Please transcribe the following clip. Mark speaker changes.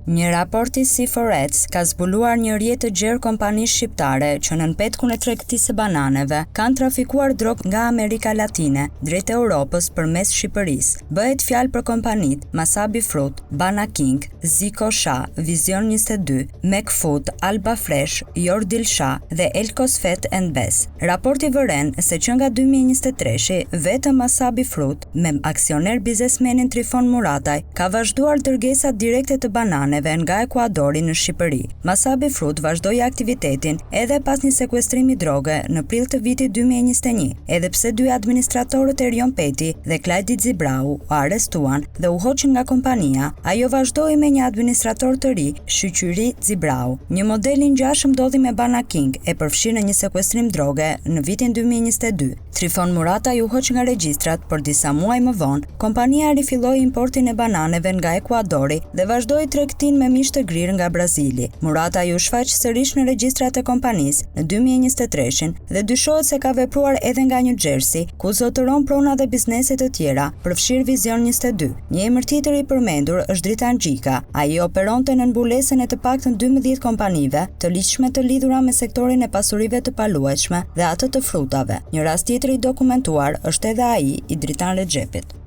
Speaker 1: Një raport i C4Eds ka zbuluar një rrjet të gjerë kompanish shqiptare që nën petkun e tregtisë së bananeve kanë trafikuar drogë nga Amerika Latine drejt Europës përmes Shqipërisë. Bëhet fjalë për kompanit Masabi Fruit, Bana King, Zico Sha, Vision 22, McFood, Alba Fresh, Jordil Sha dhe Elkos Fet and Bes. Raporti vëren se që nga 2023 vetëm Masabi Fruit me aksioner biznesmenin Trifon Murataj ka vazhduar dërgesat direkte të bananeve nga Ekuadori në Shqipëri. Masabi Fruit vazhdoi aktivitetin edhe pas një sekuestrimi droge në prill të vitit 2021, edhe pse dy administratorët Erion Peti dhe Klajdi Zibrau u arrestuan dhe u hoqën nga kompania, ajo vazhdoi me një administrator të ri, Shqyqyri Zibrau. Një model i ngjashëm ndodhi me Bana King, e përfshi në një sekuestrim droge në vitin 2022. Trifon Murataj u hoq nga regjistrat, por disa muaj më vonë, kompania rifilloi importin e bananeve nga Ekuadori dhe vazhdoi tregtin me mish të grirë nga Brazili. Murataj u shfaq sërish në regjistrat e kompanisë në 2023 dhe dyshohet se ka vepruar edhe nga New Jersey, ku zotëron prona dhe biznese të tjera, përfshirë Vision 22. Një emër tjetër i përmendur është Dritan Gjika. Ai operonte në mbulesën e të paktën 12 kompanive të ligjshme të lidhura me sektorin e pasurive të paluajtshme dhe atë të frutave. Një rast tjetër i dokumentuar është edhe ai i Dritan Rexhepit.